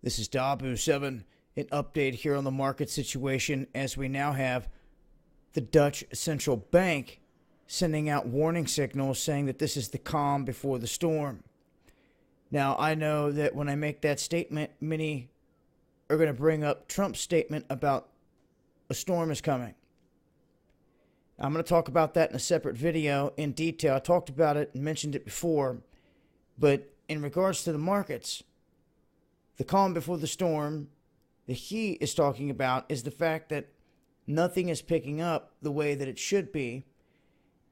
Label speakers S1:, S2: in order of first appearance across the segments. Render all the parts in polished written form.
S1: This is Dabu7, an update here on the market situation as we now have the Dutch Central Bank sending out warning signals saying that this is the calm before the storm. Now, I know that when I make that statement, many are going to bring up Trump's statement about a storm is coming. I'm going to talk about that in a separate video in detail. I talked about it and mentioned it before, but in regards to the markets, the calm before the storm, the he is talking about is the fact that nothing is picking up the way that it should be.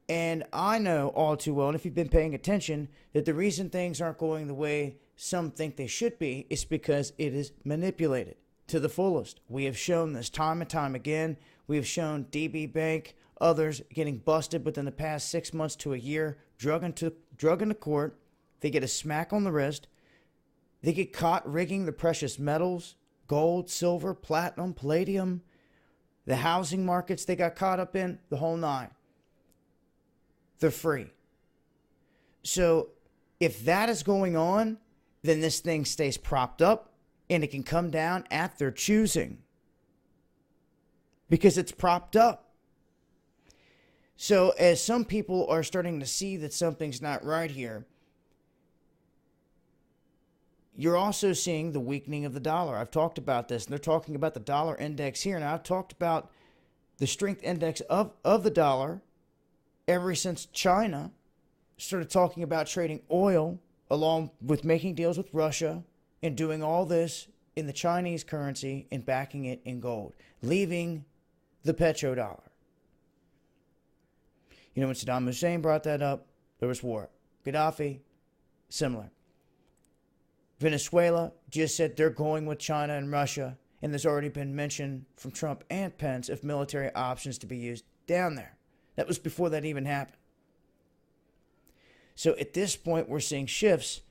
S1: And I know all too well, and if you've been paying attention, that the reason things aren't going the way some think they should be is because it is manipulated to the fullest. We have shown this time and time again. We have shown DB Bank, others getting busted within the past 6 months to a year, drug into court. They get a smack on the wrist. They get caught rigging the precious metals, gold, silver, platinum, palladium, the housing markets they got caught up in, the whole nine. They're free. So if that is going on, then this thing stays propped up and it can come down at their choosing because it's propped up. So as some people are starting to see that something's not right here, you're also seeing the weakening of the dollar. I've talked about this, and they're talking about the dollar index here. Now, I've talked about the strength index of the dollar ever since China started talking about trading oil along with making deals with Russia and doing all this in the Chinese currency and backing it in gold, leaving the petrodollar. You know, when Saddam Hussein brought that up, there was war. Gaddafi, similar. Venezuela just said they're going with China and Russia, and there's already been mention from Trump and Pence of military options to be used down there. That was before that even happened. So at this point, we're seeing shifts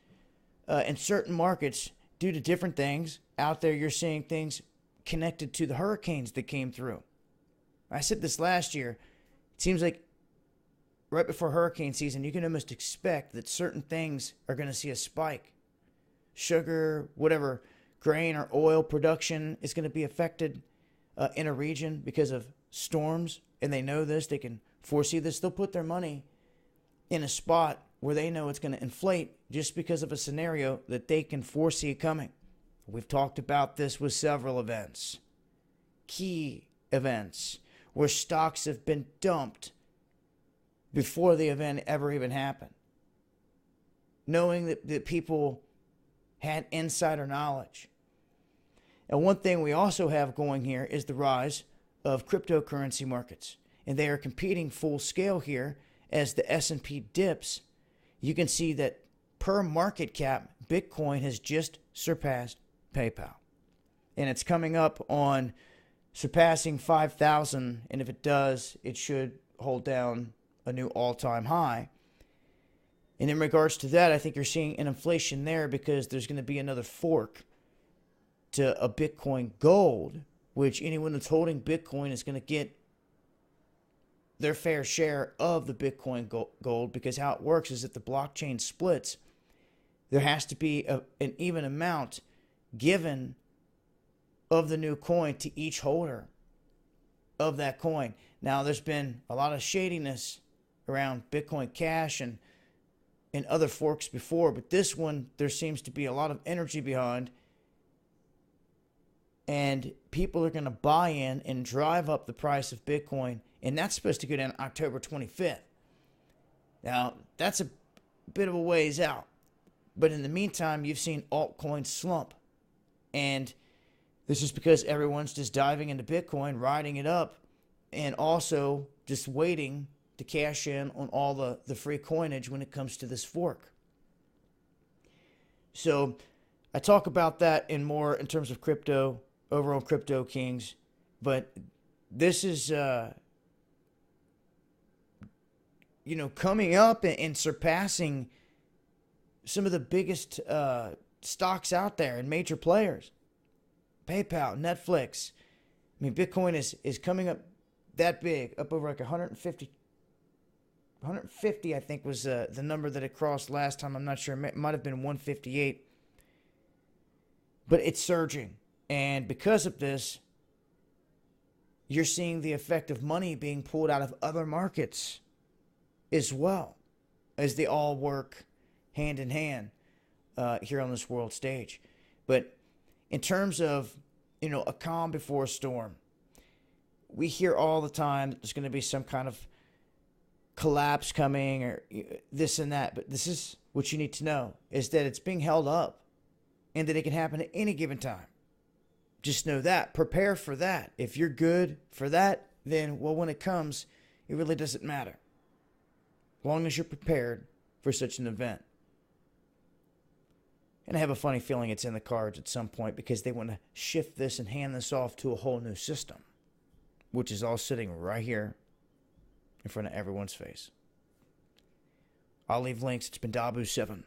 S1: in certain markets due to different things. Out there, you're seeing things connected to the hurricanes that came through. I said this last year. It seems like right before hurricane season, you can almost expect that certain things are going to see a spike. Sugar, whatever, grain or oil production is going to be affected in a region because of storms, and they know this. They can foresee this. They'll put their money in a spot where they know it's going to inflate just because of a scenario that they can foresee coming. We've talked about this with several events, key events, where stocks have been dumped before the event ever even happened, knowing that people had insider knowledge. And one thing we also have going here is the rise of cryptocurrency markets. And they are competing full scale here as the S&P dips. You can see that per market cap, Bitcoin has just surpassed PayPal. And it's coming up on surpassing 5,000. And if it does, it should hold down a new all-time high. And in regards to that, I think you're seeing an inflation there because there's going to be another fork to a Bitcoin Gold, which anyone that's holding Bitcoin is going to get their fair share of the Bitcoin Gold, because how it works is if the blockchain splits, there has to be an even amount given of the new coin to each holder of that coin. Now, there's been a lot of shadiness around Bitcoin Cash and other forks before, but this one, there seems to be a lot of energy behind, and people are going to buy in and drive up the price of Bitcoin, and that's supposed to go down October 25th. Now, that's a bit of a ways out, but in the meantime, you've seen altcoins slump, and this is because everyone's just diving into Bitcoin, riding it up, and also just waiting to cash in on all the free coinage when it comes to this fork. So I talk about that in more in terms of crypto, overall Crypto Kings, but this is, coming up and surpassing some of the biggest stocks out there and major players. PayPal, Netflix. I mean, Bitcoin is coming up that big, up over like 150, I think was the number that it crossed last time. I'm not sure. It might have been 158. But it's surging. And because of this, you're seeing the effect of money being pulled out of other markets as well, as they all work hand in hand here on this world stage. But in terms of, a calm before a storm, we hear all the time that there's going to be some kind of collapse coming or this and that. But this is what you need to know, is that it's being held up and that it can happen at any given time. Just know that. Prepare for that. If you're good for that, then, well, when it comes, it really doesn't matter. As long as you're prepared for such an event. And I have a funny feeling it's in the cards at some point, because they want to shift this and hand this off to a whole new system, which is all sitting right here in front of everyone's face. I'll leave links. It's been Dabu7.